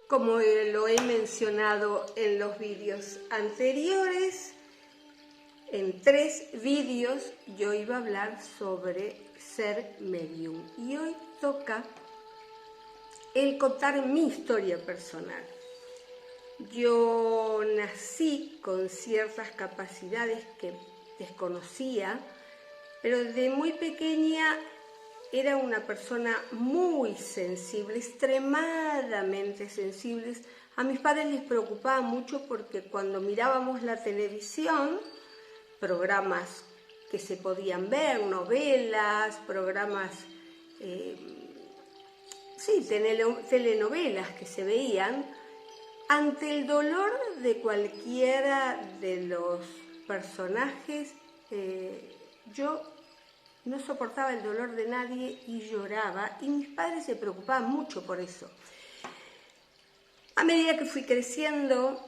Como lo he mencionado en los vídeos anteriores, en 3 vídeos yo iba a hablar sobre ser medium y hoy toca el contar mi historia personal. Yo nací con ciertas capacidades que desconocía, pero desde muy pequeña era una persona muy sensible, extremadamente sensible. A mis padres les preocupaba mucho porque cuando mirábamos la televisión, programas que se podían ver, novelas, programas, telenovelas que se veían, ante el dolor de cualquiera de los personajes, yo no soportaba el dolor de nadie y lloraba, y mis padres se preocupaban mucho por eso. A medida que fui creciendo,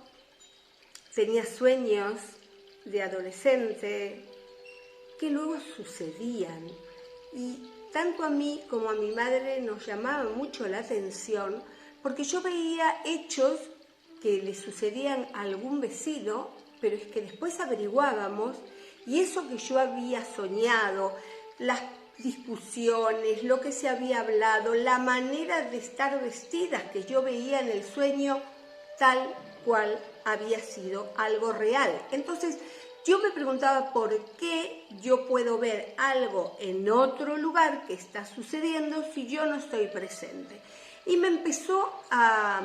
tenía sueños de adolescente que luego sucedían, y tanto a mí como a mi madre nos llamaba mucho la atención porque yo veía hechos que le sucedían a algún vecino, pero es que después averiguábamos y eso que yo había soñado, las discusiones, lo que se había hablado, la manera de estar vestidas que yo veía en el sueño, tal cual había sido algo real. Entonces yo me preguntaba por qué yo puedo ver algo en otro lugar que está sucediendo si yo no estoy presente. Y me empezó a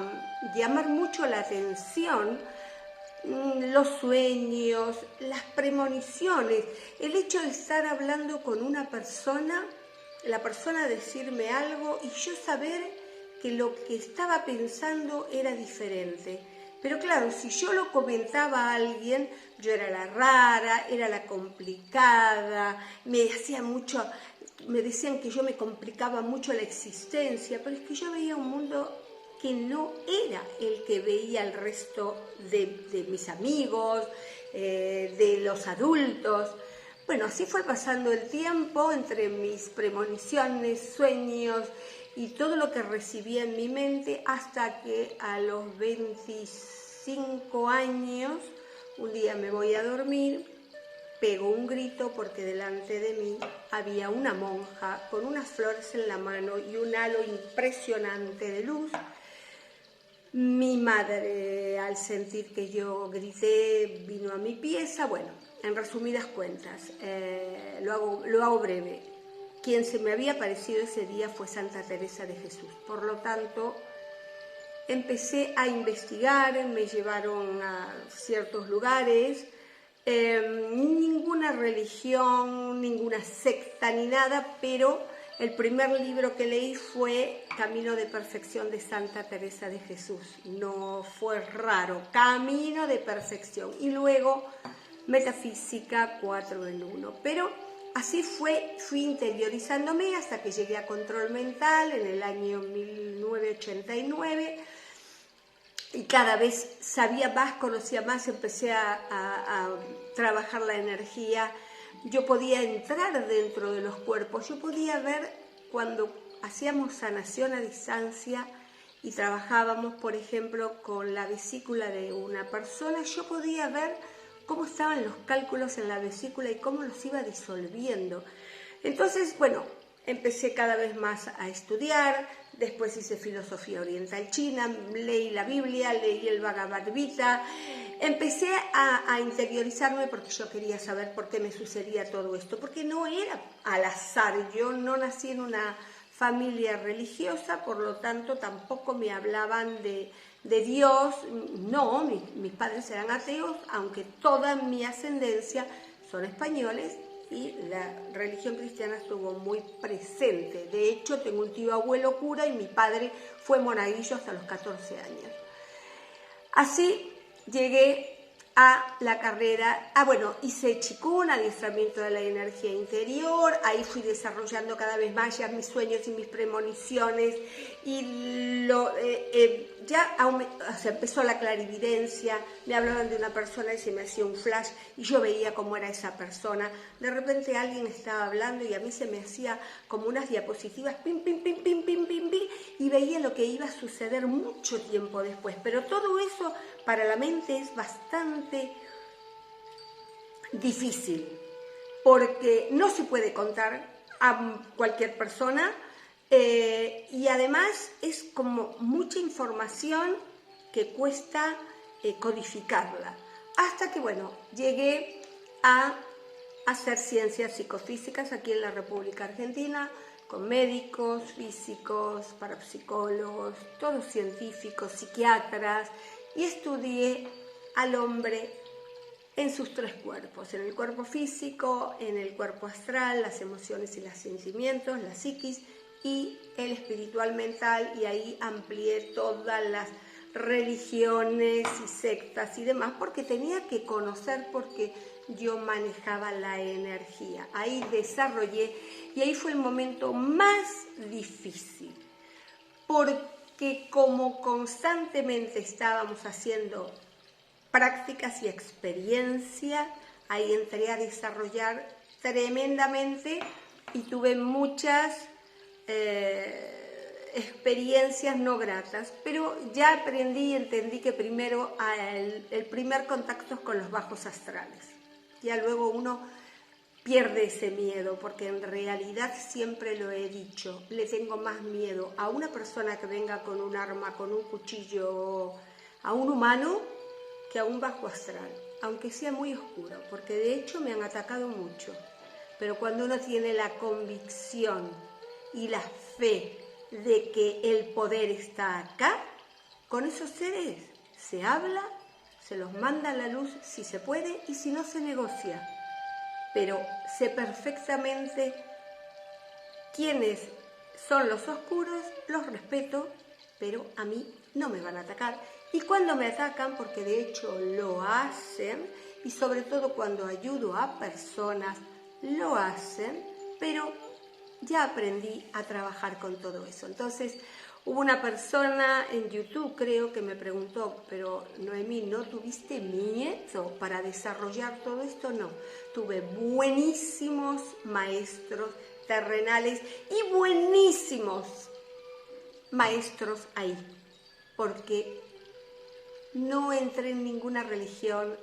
llamar mucho la atención los sueños, las premoniciones, el hecho de estar hablando con una persona, la persona decirme algo y yo saber que lo que estaba pensando era diferente. Pero claro, si yo lo comentaba a alguien, yo era la rara, era la complicada, me decían que yo me complicaba mucho la existencia, pero es que yo veía un mundo que no era el que veía el resto de mis amigos, de los adultos. Bueno, así fue pasando el tiempo entre mis premoniciones, sueños y todo lo que recibía en mi mente, hasta que a los 25 años, un día me voy a dormir, pego un grito porque delante de mí había una monja con unas flores en la mano y un halo impresionante de luz. Mi madre, al sentir que yo grité, vino a mi pieza. Bueno, en resumidas cuentas, lo hago breve. Quien se me había aparecido ese día fue Santa Teresa de Jesús. Por lo tanto, empecé a investigar, me llevaron a ciertos lugares, ninguna religión, ninguna secta ni nada, pero el primer libro que leí fue Camino de Perfección de Santa Teresa de Jesús. No fue raro, Camino de Perfección. Y luego Metafísica 4 en 1. Pero así fui interiorizándome hasta que llegué a Control Mental en el año 1989. Y cada vez sabía más, conocía más, empecé a trabajar la energía. Yo podía entrar dentro de los cuerpos, yo podía ver cuando hacíamos sanación a distancia y trabajábamos, por ejemplo, con la vesícula de una persona, yo podía ver cómo estaban los cálculos en la vesícula y cómo los iba disolviendo. Entonces, bueno, empecé cada vez más a estudiar, después hice filosofía oriental china, leí la Biblia, leí el Bhagavad Gita, empecé a interiorizarme porque yo quería saber por qué me sucedía todo esto, porque no era al azar, yo no nací en una familia religiosa, por lo tanto tampoco me hablaban de Dios, no, mis padres eran ateos, aunque toda mi ascendencia son españoles, y la religión cristiana estuvo muy presente. De hecho, tengo un tío abuelo cura y mi padre fue monaguillo hasta los 14 años. Así llegué a la carrera. Bueno, hice Qigong, adiestramiento de la energía interior. Ahí fui desarrollando cada vez más ya mis sueños y mis premoniciones, y empezó la clarividencia. Me hablaban de una persona y se me hacía un flash y yo veía cómo era esa persona. De repente alguien estaba hablando y a mí se me hacía como unas diapositivas, pim, pim, pim, pim, pim, pim, pim, y veía lo que iba a suceder mucho tiempo después. Pero todo eso para la mente es bastante difícil, porque no se puede contar a cualquier persona, y además es como mucha información que cuesta codificarla. Hasta que, bueno, llegué a hacer ciencias psicofísicas aquí en la República Argentina, con médicos, físicos, parapsicólogos, todos científicos, psiquiatras, y estudié al hombre en sus tres cuerpos: en el cuerpo físico, en el cuerpo astral, las emociones y los sentimientos, la psiquis, y el espiritual mental, y ahí amplié todas las religiones y sectas y demás, porque tenía que conocer, porque yo manejaba la energía. Ahí desarrollé, y ahí fue el momento más difícil, porque como constantemente estábamos haciendo prácticas y experiencia, ahí entré a desarrollar tremendamente y tuve muchas experiencias no gratas, pero ya aprendí y entendí que primero el primer contacto es con los bajos astrales. Ya luego uno pierde ese miedo, porque en realidad siempre lo he dicho, le tengo más miedo a una persona que venga con un arma, con un cuchillo, a un humano, que a un bajo astral, aunque sea muy oscuro, porque de hecho me han atacado mucho. Pero cuando uno tiene la convicción y la fe de que el poder está acá, con esos seres se habla, se los manda a la luz si se puede, y si no, se negocia. Pero sé perfectamente quiénes son los oscuros, los respeto, pero a mí no me van a atacar. Y cuando me atacan, porque de hecho lo hacen, y sobre todo cuando ayudo a personas, lo hacen, pero ya aprendí a trabajar con todo eso. Entonces, hubo una persona en YouTube, creo, que me preguntó: pero Noemí, ¿no tuviste miedo para desarrollar todo esto? No, tuve buenísimos maestros terrenales y buenísimos maestros ahí, porque no entré en ninguna religión,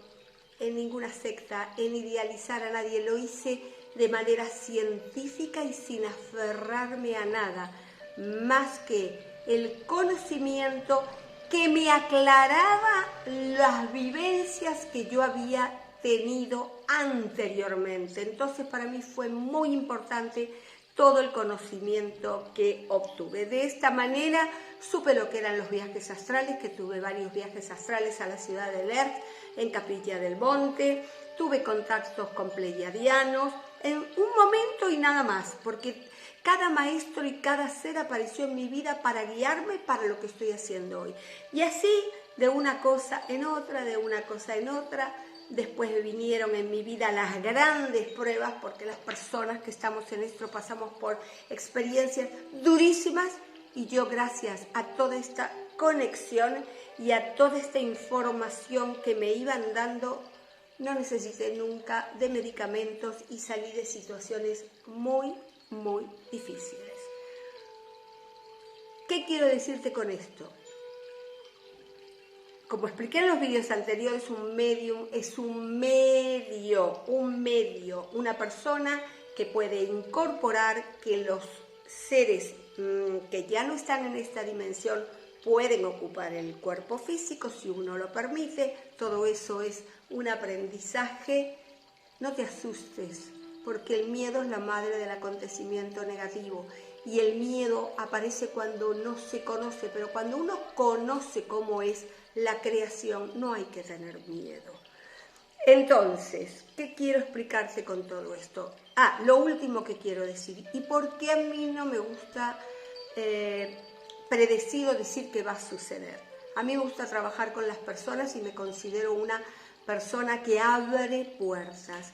en ninguna secta, en idealizar a nadie. Lo hice de manera científica y sin aferrarme a nada, más que el conocimiento que me aclaraba las vivencias que yo había tenido anteriormente. Entonces, para mí fue muy importante todo el conocimiento que obtuve. De esta manera supe lo que eran los viajes astrales, que tuve varios viajes astrales a la ciudad de Lerch, en Capilla del Monte. Tuve contactos con pleiadianos en un momento y nada más, porque cada maestro y cada ser apareció en mi vida para guiarme para lo que estoy haciendo hoy. Y así, de una cosa en otra, de una cosa en otra. Después vinieron en mi vida las grandes pruebas, porque las personas que estamos en esto pasamos por experiencias durísimas, y yo, gracias a toda esta conexión y a toda esta información que me iban dando, no necesité nunca de medicamentos y salí de situaciones muy, muy difíciles. ¿Qué quiero decirte con esto? Como expliqué en los vídeos anteriores, un medium es un medio, una persona que puede incorporar que los seres que ya no están en esta dimensión pueden ocupar el cuerpo físico si uno lo permite. Todo eso es un aprendizaje. No te asustes, porque el miedo es la madre del acontecimiento negativo, y el miedo aparece cuando no se conoce, pero cuando uno conoce cómo es la creación, no hay que tener miedo. Entonces, ¿qué quiero explicarte con todo esto? Lo último que quiero decir, y por qué a mí no me gusta predecir o decir que va a suceder. A mí me gusta trabajar con las personas y me considero una persona que abre puertas.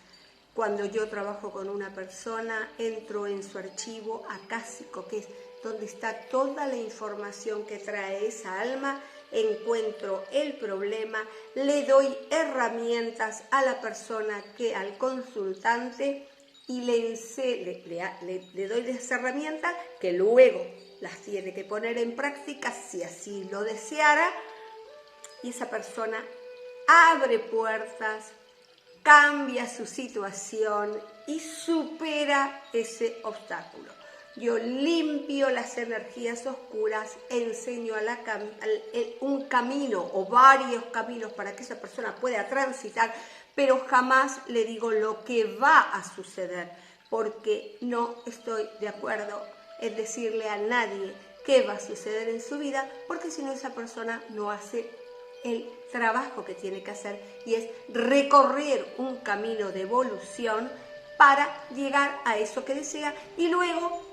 Cuando yo trabajo con una persona, entro en su archivo acásico, que es donde está toda la información que trae esa alma, encuentro el problema, le doy herramientas a la persona, al consultante, y le doy las herramientas que luego las tiene que poner en práctica si así lo deseara, y esa persona abre puertas, cambia su situación y supera ese obstáculo. Yo limpio las energías oscuras, enseño un camino o varios caminos para que esa persona pueda transitar, pero jamás le digo lo que va a suceder, porque no estoy de acuerdo en decirle a nadie qué va a suceder en su vida, porque si no esa persona no hace el trabajo que tiene que hacer, y es recorrer un camino de evolución para llegar a eso que desea y luego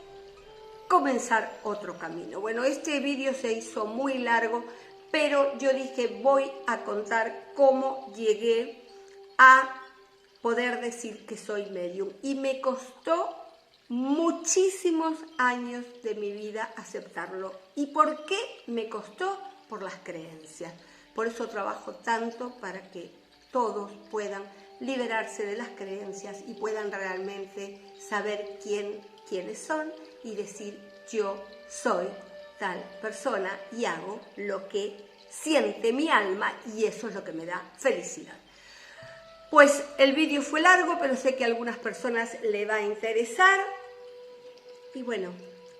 comenzar otro camino. Bueno, este vídeo se hizo muy largo, pero yo dije voy a contar cómo llegué a poder decir que soy medium, y me costó muchísimos años de mi vida aceptarlo. ¿Y por qué me costó? Por las creencias. Por eso trabajo tanto para que todos puedan liberarse de las creencias y puedan realmente saber quiénes son y decir yo soy tal persona y hago lo que siente mi alma, y eso es lo que me da felicidad. Pues el vídeo fue largo, pero sé que a algunas personas le va a interesar. Y bueno,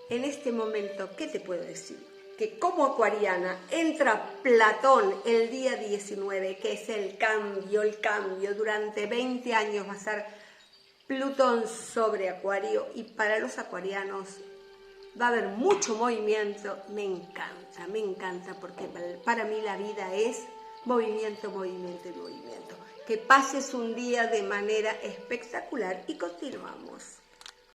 en este momento, ¿qué te puedo decir? Que como acuariana entra Plutón el día 19, que es el cambio, durante 20 años va a ser Plutón sobre Acuario, y para los acuarianos va a haber mucho movimiento. Me encanta, porque para mí la vida es movimiento, movimiento y movimiento. Que pases un día de manera espectacular y continuamos.